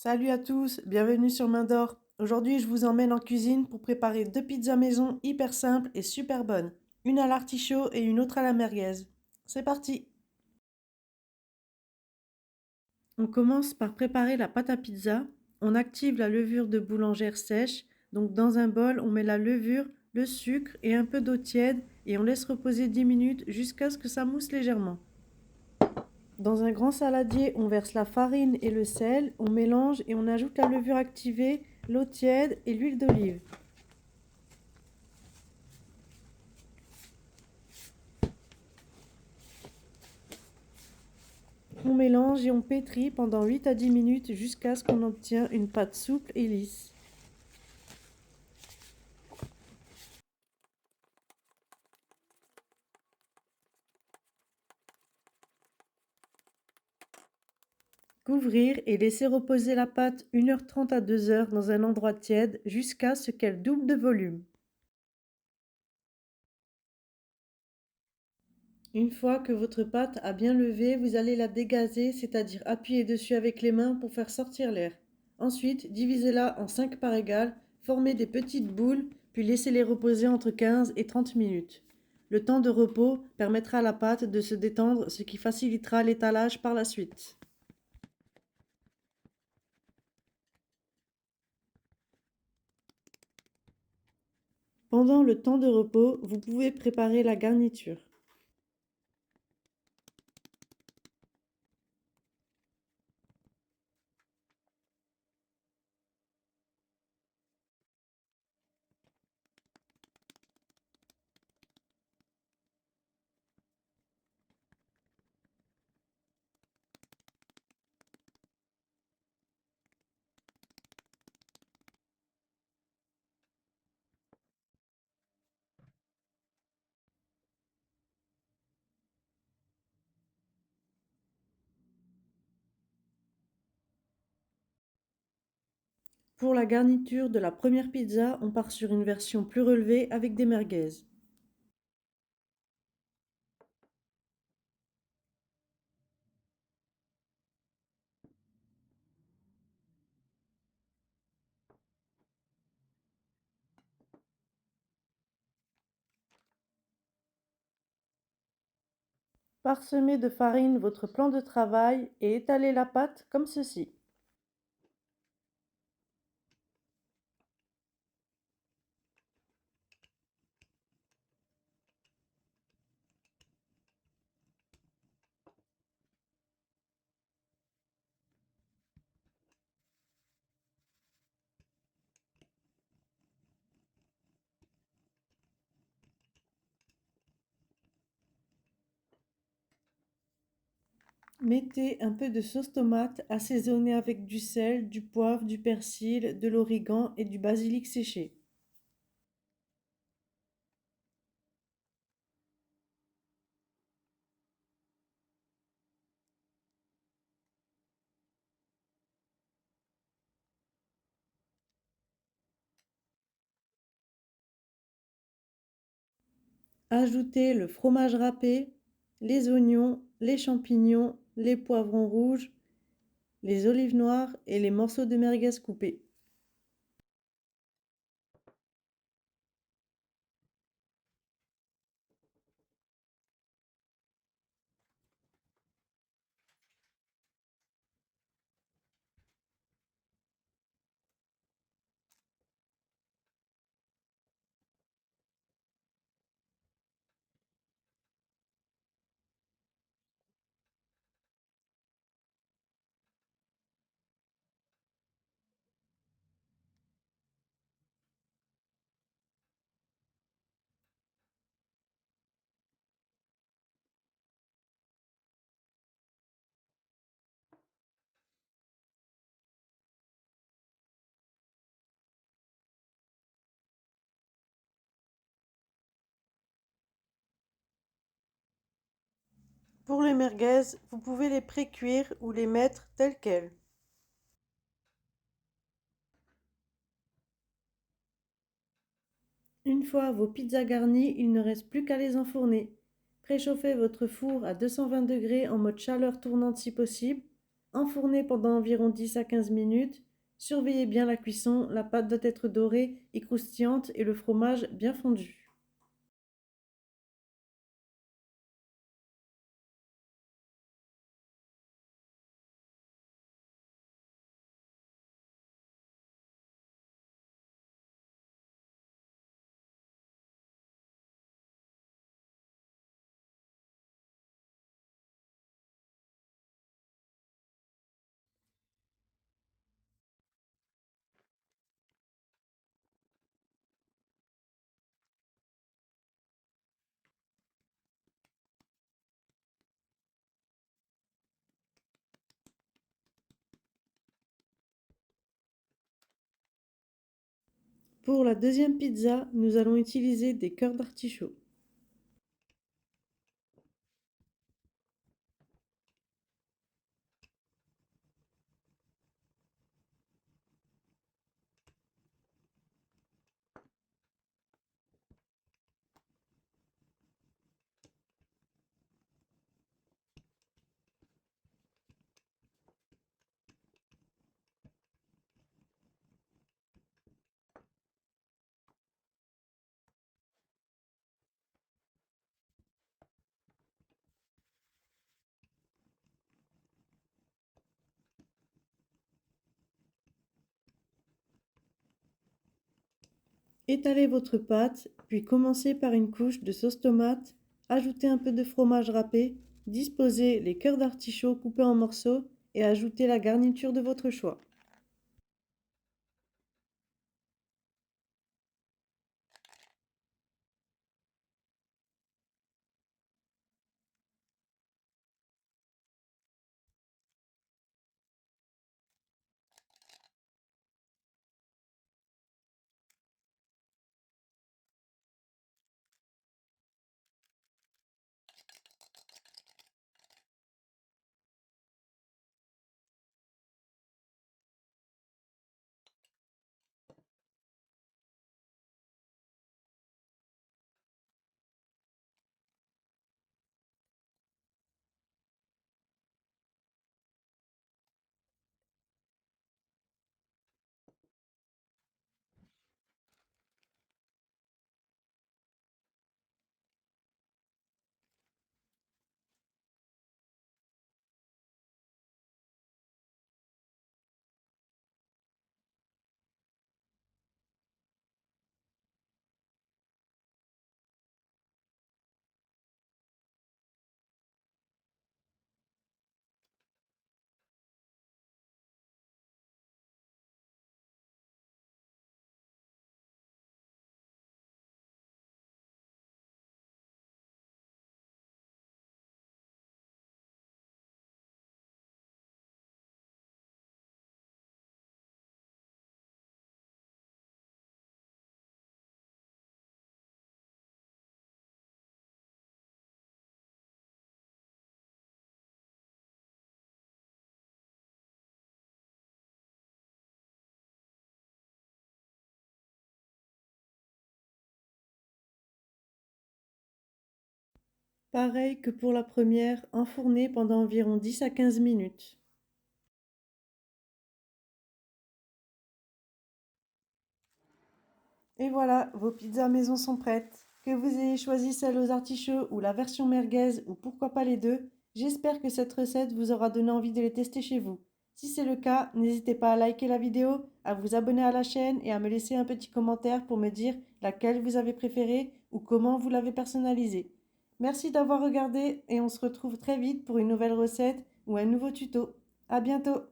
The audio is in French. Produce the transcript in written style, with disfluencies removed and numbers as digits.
Salut à tous, bienvenue sur Main d'Or. Aujourd'hui, je vous emmène en cuisine pour préparer deux pizzas maison hyper simples et super bonnes. Une à l'artichaut et une autre à la merguez. C'est parti! On commence par préparer la pâte à pizza. On active la levure de boulangère sèche. Donc dans un bol, on met la levure, le sucre et un peu d'eau tiède et on laisse reposer 10 minutes jusqu'à ce que ça mousse légèrement. Dans un grand saladier, on verse la farine et le sel, on mélange et on ajoute la levure activée, l'eau tiède et l'huile d'olive. On mélange et on pétrit pendant 8 à 10 minutes jusqu'à ce qu'on obtient une pâte souple et lisse. Couvrir et laisser reposer la pâte 1h30 à 2 heures dans un endroit tiède jusqu'à ce qu'elle double de volume. Une fois que votre pâte a bien levé, vous allez la dégazer, c'est-à-dire appuyer dessus avec les mains pour faire sortir l'air. Ensuite, divisez-la en 5 parts égales, formez des petites boules, puis laissez-les reposer entre 15 et 30 minutes. Le temps de repos permettra à la pâte de se détendre, ce qui facilitera l'étalage par la suite. Pendant le temps de repos, vous pouvez préparer la garniture. Pour la garniture de la première pizza, on part sur une version plus relevée avec des merguez. Parsemez de farine votre plan de travail et étalez la pâte comme ceci. Mettez un peu de sauce tomate assaisonnée avec du sel, du poivre, du persil, de l'origan et du basilic séché. Ajoutez le fromage râpé, les oignons, les champignons, les poivrons rouges, les olives noires et les morceaux de merguez coupés. Pour les merguez, vous pouvez les pré-cuire ou les mettre telles quelles. Une fois vos pizzas garnies, il ne reste plus qu'à les enfourner. Préchauffez votre four à 220 degrés en mode chaleur tournante si possible. Enfournez pendant environ 10 à 15 minutes. Surveillez bien la cuisson, la pâte doit être dorée et croustillante et le fromage bien fondu. Pour la deuxième pizza, nous allons utiliser des cœurs d'artichaut. Étalez votre pâte, puis commencez par une couche de sauce tomate, ajoutez un peu de fromage râpé, disposez les cœurs d'artichaut coupés en morceaux et ajoutez la garniture de votre choix. Pareil que pour la première, enfournez pendant environ 10 à 15 minutes. Et voilà, vos pizzas maison sont prêtes. Que vous ayez choisi celle aux artichauts ou la version merguez ou pourquoi pas les deux, j'espère que cette recette vous aura donné envie de les tester chez vous. Si c'est le cas, n'hésitez pas à liker la vidéo, à vous abonner à la chaîne et à me laisser un petit commentaire pour me dire laquelle vous avez préférée ou comment vous l'avez personnalisée. Merci d'avoir regardé et on se retrouve très vite pour une nouvelle recette ou un nouveau tuto. À bientôt!